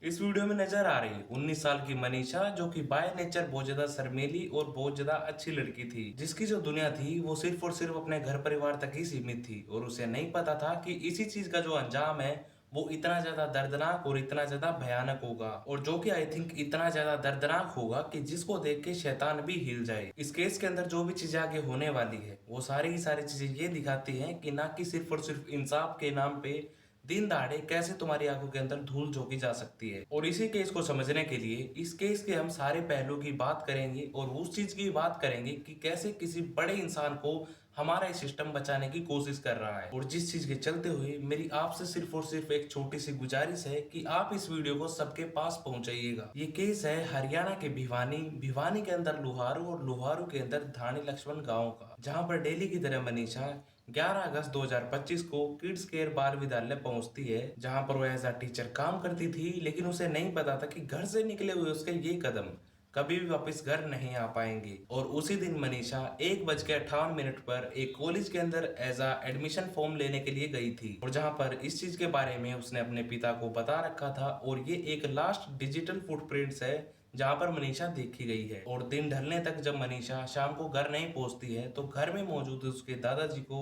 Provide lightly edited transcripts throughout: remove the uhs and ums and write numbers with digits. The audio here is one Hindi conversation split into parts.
इस वीडियो में नजर आ रही 19 साल की मनीषा, जो कि बाय नेचर बहुत ज्यादा शर्मीली और बहुत ज्यादा अच्छी लड़की थी, जिसकी जो दुनिया थी वो सिर्फ और सिर्फ अपने घर परिवार तक ही सीमित थी। और उसे नहीं पता था कि इसी चीज का जो अंजाम है वो इतना ज्यादा दर्दनाक और इतना ज्यादा भयानक होगा, और जो कि आई थिंक इतना ज्यादा दर्दनाक होगा कि जिसको देख के शैतान भी हिल जाए। इस केस के अंदर जो भी चीजें आगे होने वाली है वो सारी की सारी चीजें ये दिखाती हैं कि ना कि सिर्फ और सिर्फ इंसाफ के नाम पे दिन दहाड़े कैसे तुम्हारी आंखों के अंदर धूल झोंकी जा सकती है। और इसी केस को समझने के लिए इस केस के हम सारे पहलू की बात करेंगे और उस चीज की बात करेंगे कि कैसे किसी बड़े इंसान को हमारा ये सिस्टम बचाने की कोशिश कर रहा है। और जिस चीज के चलते हुए मेरी आपसे सिर्फ और सिर्फ एक छोटी सी गुजारिश है कि आप इस वीडियो को सबके पास पहुंचाइएगा। ये केस है हरियाणा के भिवानी, भिवानी के अंदर लुहारू और लुहारू के अंदर धानी लक्ष्मण गांव का, जहां पर डेली की तरह मनीषा 11 अगस्त 2025 को किड्स केयर बाल विद्यालय पहुंचती है, जहां पर वो एज अ टीचर काम करती थी। लेकिन उसे नहीं पता था कि घर से निकले हुए उसके ये कदम कभी भी वापस घर नहीं आ पाएंगे। और उसी दिन मनीषा 1:58 पर एक कॉलेज के अंदर एज अ एडमिशन फॉर्म लेने के लिए गई थी, और जहां पर इस चीज के बारे में उसने अपने पिता को बता रखा था। और ये एक लास्ट डिजिटल फुटप्रिंट्स है जहां पर मनीषा देखी गई है। और दिन ढलने तक जब मनीषा शाम को घर नहीं पहुंचती है तो घर में मौजूद उसके दादाजी को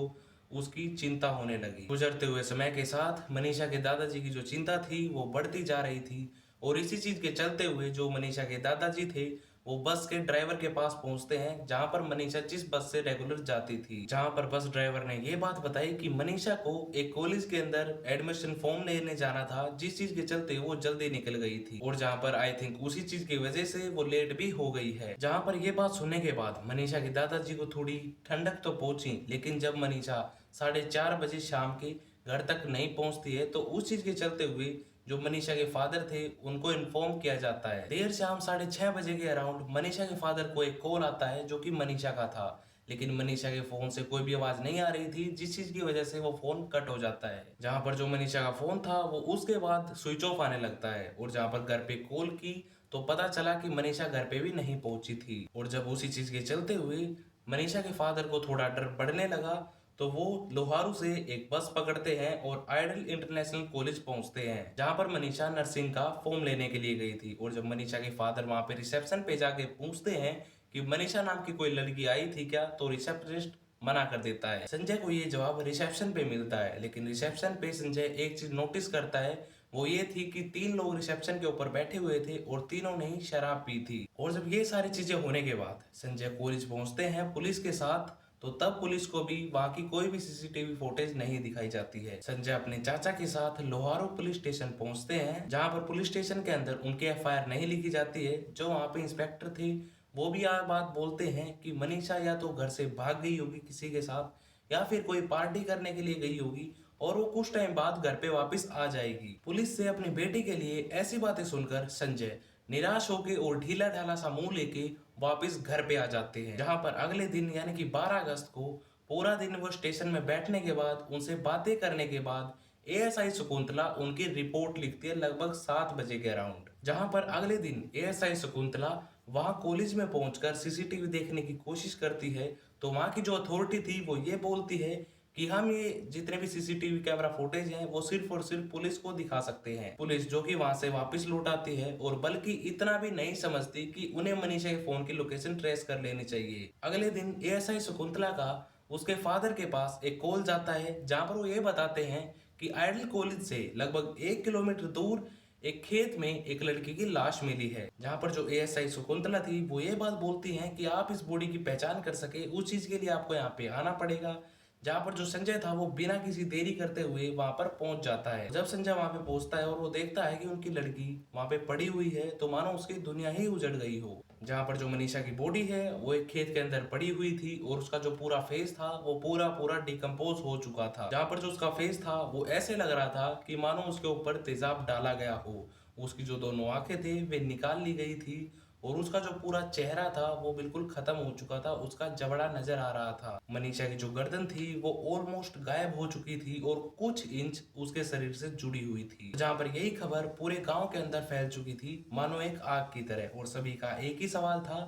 उसकी चिंता होने लगी। गुजरते हुए समय के साथ मनीषा के दादाजी की जो चिंता थी वो बढ़ती जा रही थी। और इसी चीज के चलते हुए जो मनीषा के दादाजी थे वो बस के ड्राइवर के पास पहुंचते हैं, जहां पर मनीषा जिस बस से रेगुलर जाती थी। जहां पर बस ड्राइवर ने ये बात बताई कि मनीषा को एक कॉलेज के अंदर एडमिशन फॉर्म लेने जाना था, जिस चीज के चलते वो जल्दी निकल गई थी। और जहां पर आई थिंक उसी चीज की वजह से वो लेट भी हो गई है। जहां पर ये बात सुनने के बाद मनीषा के दादाजी को थोड़ी ठंडक तो पहुंची, लेकिन जब मनीषा 4:30 शाम के घर तक नहीं पहुंचती है तो उस चीज के चलते हुए जो मनीषा के फादर थे उनको इन्फॉर्म किया जाता है। देर शाम 6:30 के अराउंड मनीषा के फादर को एक कॉल आता है जो कि मनीषा का था, लेकिन मनीषा के फोन से कोई भी आवाज नहीं आ रही थी, जिस चीज की वजह से वो फोन कट हो जाता है। जहां पर जो मनीषा का फोन था वो उसके बाद स्विच ऑफ आने लगता है। और जहां पर घर पे कॉल की तो पता चला कि मनीषा घर पे भी नहीं पहुंची थी। और जब उसी चीज के चलते हुए मनीषा के फादर को थोड़ा डर बढ़ने लगा तो वो लोहारू से एक बस पकड़ते हैं और आइडल इंटरनेशनल कॉलेज पहुंचते हैं, जहां पर मनीषा नर्सिंग का फॉर्म लेने के लिए गई थी। और जब मनीषा के फादर वहां पे रिसेप्शन पे जाके पूछते हैं कि मनीषा नाम की कोई लड़की आई थी क्या, तो रिसेप्शनिस्ट मना कर देता है। संजय को ये जवाब रिसेप्शन पे मिलता है, लेकिन रिसेप्शन पे संजय एक चीज नोटिस करता है, वो ये थी कि 3 लोग रिसेप्शन के ऊपर बैठे हुए थे और तीनों ने ही शराब पी थी। और जब ये सारी चीजें होने के बाद संजय कॉलेज पहुंचते हैं पुलिस के साथ, तो तब पुलिस को भी वहां की कोई भी सीसीटीवी फुटेज नहीं दिखाई जाती है। संजय अपने चाचा के साथ लोहारू पुलिस स्टेशन पहुंचते हैं, जहां पर पुलिस स्टेशन के अंदर उनकी एफआईआर नहीं लिखी जाती है। जो वहां पे इंस्पेक्टर थे वो भी यह बात बोलते हैं कि मनीषा या तो घर से भाग गई होगी किसी के साथ, या फिर कोई पार्टी करने के लिए गई होगी और वो कुछ टाइम बाद घर पे वापस आ जाएगी। पुलिस से अपनी बेटी के लिए ऐसी बातें सुनकर संजय निराश होके और ढीला ढाला सा मुंह लेके वापस घर पे आ जाते हैं। जहां पर अगले दिन यानी कि 12 अगस्त को पूरा दिन वो स्टेशन में बैठने के बाद उनसे बातें करने के बाद एएसआई शकुंतला उनकी रिपोर्ट लिखती है लगभग 7 बजे के अराउंड। जहां पर अगले दिन एएसआई शकुंतला वहां कॉलेज में पहुंचकर सीसीटीवी देखने की कोशिश करती है, तो वहां की जो अथॉरिटी थी वो ये बोलती है कि हम ये जितने भी सीसीटीवी कैमरा फुटेज हैं वो सिर्फ और सिर्फ पुलिस को दिखा सकते हैं। पुलिस जो कि वहां से वापस लौट आती है, और बल्कि इतना भी नहीं समझती कि उन्हें मनीषा के फोन की लोकेशन ट्रेस कर लेनी चाहिए। अगले दिन एएसआई शकुंतला का उसके फादर के पास एक कॉल जाता है, जहां पर वो ये बताते हैं कि आइडल कॉलेज से लगभग 1 किलोमीटर दूर एक खेत में एक लड़की की लाश मिली है। जहां पर जो एएसआई शकुंतला थी वो ये बात बोलती हैं कि आप इस बॉडी की पहचान कर सके उस चीज के लिए आपको यहाँ पे आना पड़ेगा। जहां पर जो संजय था वो बिना किसी देरी करते हुए वहां पर पहुंच जाता है। जब संजय वहां पे पहुंचता है और वो देखता है कि उनकी लड़की वहां पे पड़ी हुई है, तो मानो उसकी दुनिया ही उजड़ गई हो। जहां पर जो मनीषा की बॉडी है वो एक खेत के अंदर पड़ी हुई थी, और उसका जो पूरा फेस था वो पूरा पूरा डिकम्पोज हो चुका था। जहां पर जो उसका फेस था वो ऐसे लग रहा था कि मानो उसके ऊपर तेजाब डाला गया हो। उसकी जो दोनों आंखें थे वे निकाल ली गई थी, और उसका जो पूरा चेहरा था वो बिल्कुल खत्म हो चुका था, उसका जबड़ा नजर आ रहा था। मनीषा की जो गर्दन थी वो ऑलमोस्ट गायब हो चुकी थी और कुछ इंच उसके शरीर से जुड़ी हुई थी। जहां पर यही खबर पूरे गांव के अंदर फैल चुकी थी मानो एक आग की तरह, और सभी का एक ही सवाल था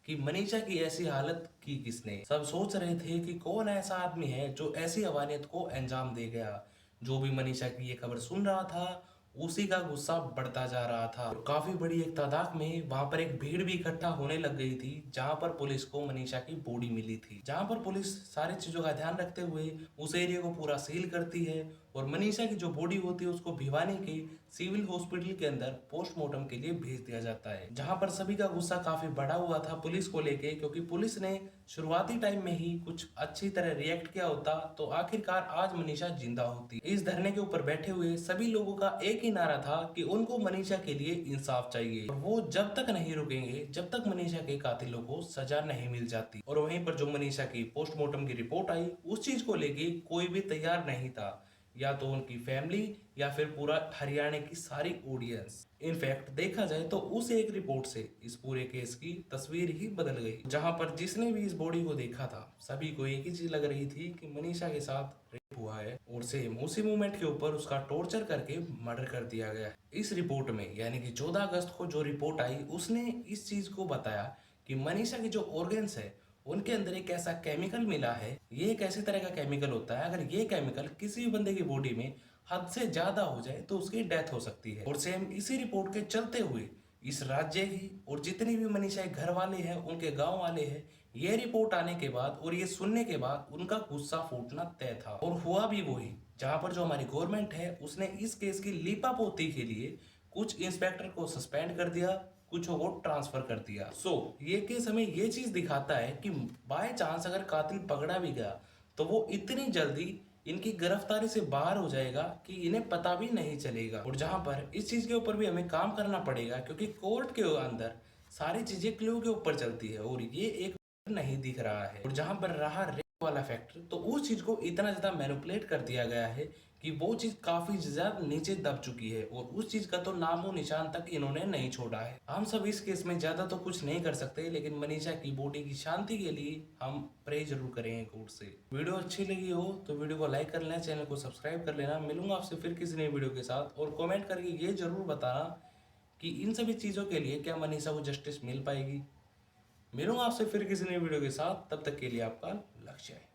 कि मनीषा की ऐसी हालत की किसने। सब सोच रहे थे कि कौन ऐसा आदमी है जो ऐसी अवानियत को अंजाम दे गया। जो भी मनीषा की ये खबर सुन रहा था उसी का गुस्सा बढ़ता जा रहा था और काफी बड़ी एक तादाद में वहां पर एक भीड़ भी इकट्ठा होने लग गई थी, जहां पर पुलिस को मनीषा की बॉडी मिली थी। जहां पर पुलिस सारी चीजों का ध्यान रखते हुए उस एरिया को पूरा सील करती है और मनीषा की जो बॉडी होती है उसको भिवानी के सिविल हॉस्पिटल के अंदर पोस्टमार्टम के लिए भेज दिया जाता है। जहां पर सभी का गुस्सा काफी बढ़ा हुआ था पुलिस को लेके, क्योंकि पुलिस ने शुरुआती टाइम में ही कुछ अच्छी तरह रिएक्ट किया होता तो आखिरकार आज मनीषा जिंदा होती। इस धरने के ऊपर बैठे हुए सभी लोगों का एक ही नारा था कि उनको मनीषा के लिए इंसाफ चाहिए और वो जब तक नहीं रुकेंगे जब तक मनीषा के कातिलों को सजा नहीं मिल जाती। और वहीं पर जो मनीषा की पोस्टमार्टम की रिपोर्ट आई उस चीज को लेके कोई भी तैयार नहीं था, या तो उनकी फैमिली या फिर पूरा हरियाणा की सारी ऑडियंस। इनफैक्ट देखा जाए तो उस एक रिपोर्ट से इस पूरे केस की तस्वीर ही बदल गई। जहां पर जिसने भी इस बॉडी को देखा था सभी को एक ही चीज लग रही थी कि मनीषा के साथ रेप हुआ है और सेम उसी मोमेंट के ऊपर उसका टॉर्चर करके मर्डर कर दिया गया है। इस रिपोर्ट में यानी कि 14 अगस्त को जो रिपोर्ट आई उसने इस चीज को बताया कि मनीषा के जो ऑर्गन्स है उनके अंदर एक ऐसा केमिकल मिला है। ये एक ऐसी तरह का केमिकल होता है, अगर ये केमिकल किसी भी बंदे की बॉडी में हद से ज्यादा हो जाए तो उसकी डेथ हो सकती है। और सेम इसी रिपोर्ट के चलते हुए इस राज्य की और जितनी भी मनीषा के घर वाले हैं उनके गांव वाले हैं, ये रिपोर्ट आने के बाद और ये सुनने के बाद उनका गुस्सा फूटना तय था। और हुआ भी वही, जहां पर जो हमारी गवर्नमेंट है उसने इस केस की लीपापोती के लिए कुछ इंस्पेक्टर को सस्पेंड कर दिया, कुछ को ट्रांसफर कर दिया। ये केस हमें ये चीज दिखाता है कि बाय चांस अगर कातिल पकड़ा भी गया तो वो इतनी जल्दी इनकी गिरफ्तारी से बाहर हो जाएगा कि इन्हें पता भी नहीं चलेगा। और जहां पर इस चीज के ऊपर भी हमें काम करना पड़ेगा, क्योंकि कोर्ट के अंदर सारी चीजें क्लू के ऊपर चलती है और ये एक नहीं दिख रहा है। और जहां पर रहा रेप वाला फैक्टर, तो उस चीज को इतना ज्यादा मैनिपुलेट कर दिया गया है कि वो चीज काफी ज्यादा नीचे दब चुकी है और उस चीज का तो नामो निशान तक इन्होंने नहीं छोड़ा है। हम सब इस केस में ज्यादा तो कुछ नहीं कर सकते, लेकिन मनीषा की बॉडी की शांति के लिए हम प्रे जरूर करेंगे कोर्ट से। वीडियो अच्छी लगी हो तो वीडियो को लाइक कर लेना, चैनल को सब्सक्राइब कर लेना। मिलूंगा आपसे फिर किसी नई वीडियो के साथ, और कमेंट करके ये जरूर बताना कि इन सभी चीजों के लिए क्या मनीषा को जस्टिस मिल पाएगी। मिलूंगा आपसे फिर किसी नई वीडियो के साथ, तब तक के लिए आपका लक्ष्य है।